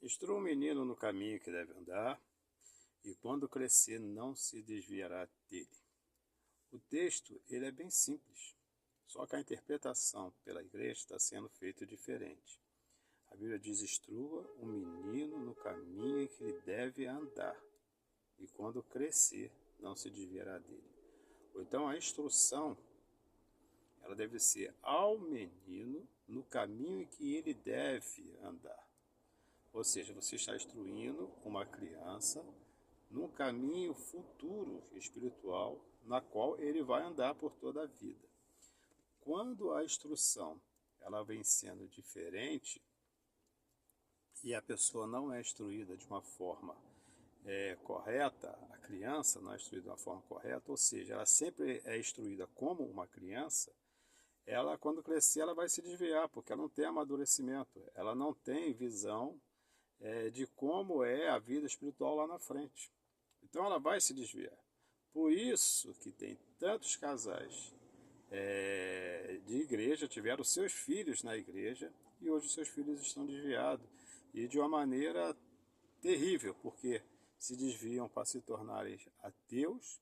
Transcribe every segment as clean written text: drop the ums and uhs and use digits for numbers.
Instrua o menino no caminho que deve andar, e quando crescer não se desviará dele. O texto ele é bem simples, só que a interpretação pela igreja está sendo feita diferente. A Bíblia diz: instrua o menino no caminho em que ele deve andar, e quando crescer não se desviará dele. Ou então a instrução ela deve ser ao menino no caminho em que ele deve andar. Ou seja, você está instruindo uma criança num caminho futuro espiritual na qual ele vai andar por toda a vida. Quando a instrução ela vem sendo diferente e a pessoa não é instruída de uma forma correta, a criança não é instruída de uma forma correta, ou seja, ela sempre é instruída como uma criança, ela quando crescer ela vai se desviar, porque ela não tem amadurecimento, ela não tem visão de como é a vida espiritual lá na frente. Então ela vai se desviar. Por isso que tem tantos casais de igreja, tiveram seus filhos na igreja, e hoje seus filhos estão desviados, e de uma maneira terrível, porque se desviam para se tornarem ateus,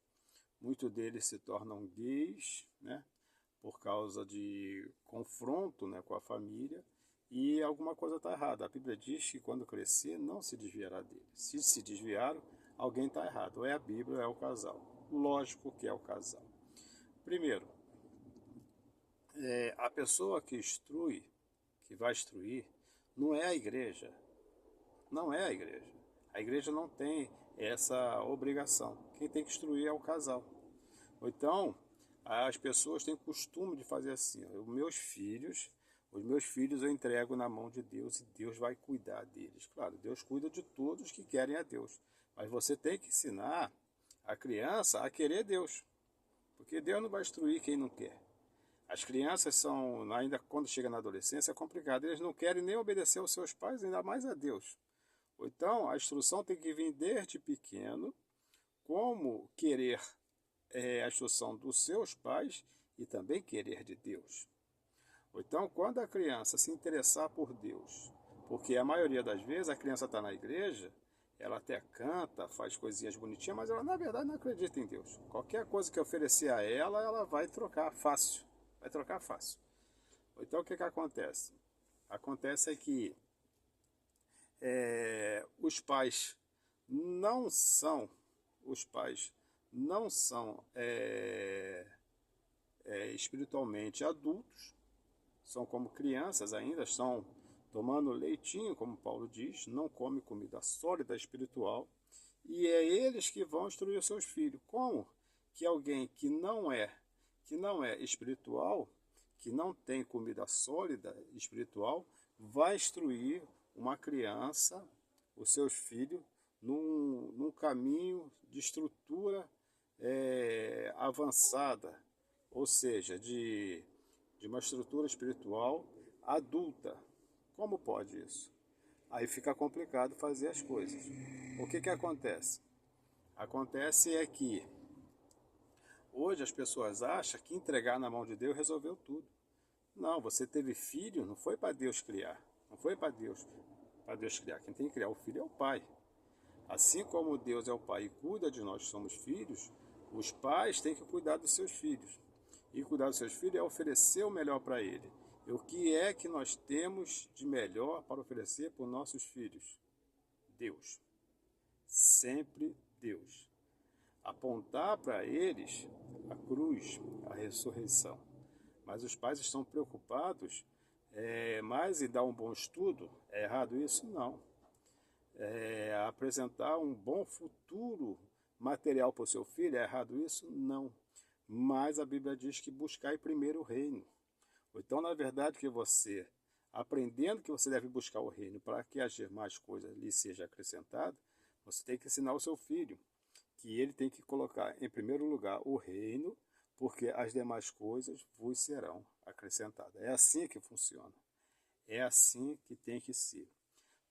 muitos deles se tornam gays, né, por causa de confronto, né, com a família, e alguma coisa está errada. A Bíblia diz que quando crescer não se desviará dele. Se desviaram, alguém está errado. Ou é a Bíblia ou é o casal. Lógico que é o casal. Primeiro, a pessoa que instrui, que vai instruir, não é a igreja. Não é a igreja. A igreja não tem essa obrigação. Quem tem que instruir é o casal. Ou então, as pessoas têm costume de fazer assim: os meus filhos eu entrego na mão de Deus e Deus vai cuidar deles. Claro, Deus cuida de todos que querem a Deus, mas você tem que ensinar a criança a querer Deus, porque Deus não vai instruir quem não quer. As crianças são, ainda quando chega na adolescência, é complicado, eles não querem nem obedecer aos seus pais, ainda mais a Deus. Então, a instrução tem que vir desde pequeno, como querer a instrução dos seus pais e também querer de Deus. Então, quando a criança se interessar por Deus, porque a maioria das vezes a criança está na igreja, ela até canta, faz coisinhas bonitinhas, mas ela na verdade não acredita em Deus. Qualquer coisa que oferecer a ela, ela vai trocar fácil. Vai trocar fácil. Então, o que acontece? Acontece é que os pais não são, os pais não são espiritualmente adultos, são como crianças ainda, estão tomando leitinho, como Paulo diz, não come comida sólida espiritual, e é eles que vão instruir os seus filhos. Como que alguém que não é espiritual, que não tem comida sólida espiritual, vai instruir uma criança, os seus filhos, num caminho de estrutura avançada, ou seja, de uma estrutura espiritual adulta? Como pode isso? Aí fica complicado fazer as coisas. O que acontece? Acontece é que hoje as pessoas acham que entregar na mão de Deus resolveu tudo. Não, você teve filho, não foi para Deus criar. Não foi para Deus criar. Quem tem que criar o filho é o pai. Assim como Deus é o pai e cuida de nós que somos filhos, os pais têm que cuidar dos seus filhos. E cuidar dos seus filhos é oferecer o melhor para ele. E o que é que nós temos de melhor para oferecer para os nossos filhos? Deus. Sempre Deus. Apontar para eles a cruz, a ressurreição. Mas os pais estão preocupados mais em dar um bom estudo. É errado isso? Não. Apresentar um bom futuro material para o seu filho. É errado isso? Não. Mas a Bíblia diz que buscai primeiro o reino. Então, na verdade, que você, aprendendo que você deve buscar o reino para que as demais coisas lhe sejam acrescentadas, você tem que ensinar o seu filho que ele tem que colocar em primeiro lugar o reino, porque as demais coisas vos serão acrescentadas. É assim que funciona. É assim que tem que ser.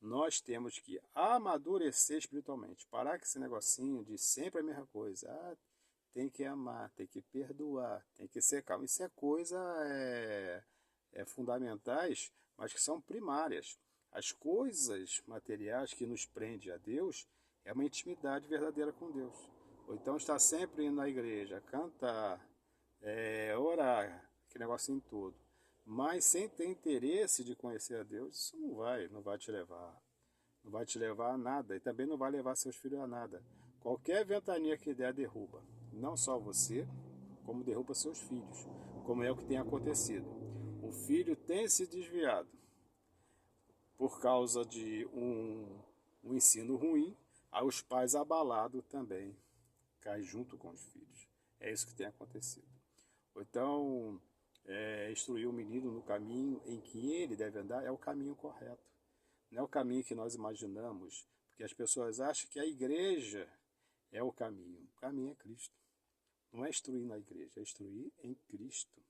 Nós temos que amadurecer espiritualmente. Parar com esse negocinho de sempre a mesma coisa. Tem que amar, tem que perdoar, tem que ser calmo. Isso é coisa fundamentais, mas que são primárias. As coisas materiais que nos prende a Deus é uma intimidade verdadeira com Deus. Ou então estar sempre indo na igreja, cantar, orar, aquele negocinho todo. Mas sem ter interesse de conhecer a Deus, isso não vai te levar. Não vai te levar a nada e também não vai levar seus filhos a nada. Qualquer ventania que der, derruba. Não só você, como derruba seus filhos, como é o que tem acontecido. O filho tem se desviado por causa de um ensino ruim, aí os pais abalados também caem junto com os filhos. É isso que tem acontecido. Ou então, instruir o menino no caminho em que ele deve andar é o caminho correto. Não é o caminho que nós imaginamos, porque as pessoas acham que a igreja é o caminho. O caminho é Cristo. Não é instruir na igreja, é instruir em Cristo.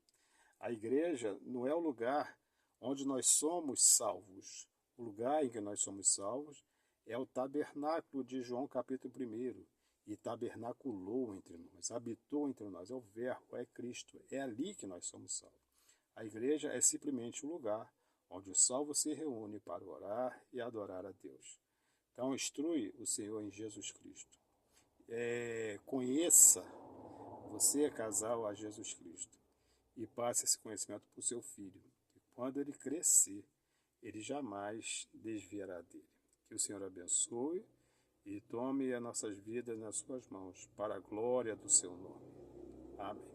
A igreja não é o lugar onde nós somos salvos. O lugar em que nós somos salvos é o tabernáculo de João capítulo 1. E tabernaculou entre nós, habitou entre nós, é o verbo, é Cristo. É ali que nós somos salvos. A igreja é simplesmente o lugar onde o salvo se reúne para orar e adorar a Deus. Então, instrui o Senhor em Jesus Cristo. Conheça, você casal, a Jesus Cristo. E passe esse conhecimento para o seu filho. E quando ele crescer, ele jamais desviará dele. Que o Senhor abençoe e tome as nossas vidas nas suas mãos, para a glória do seu nome. Amém.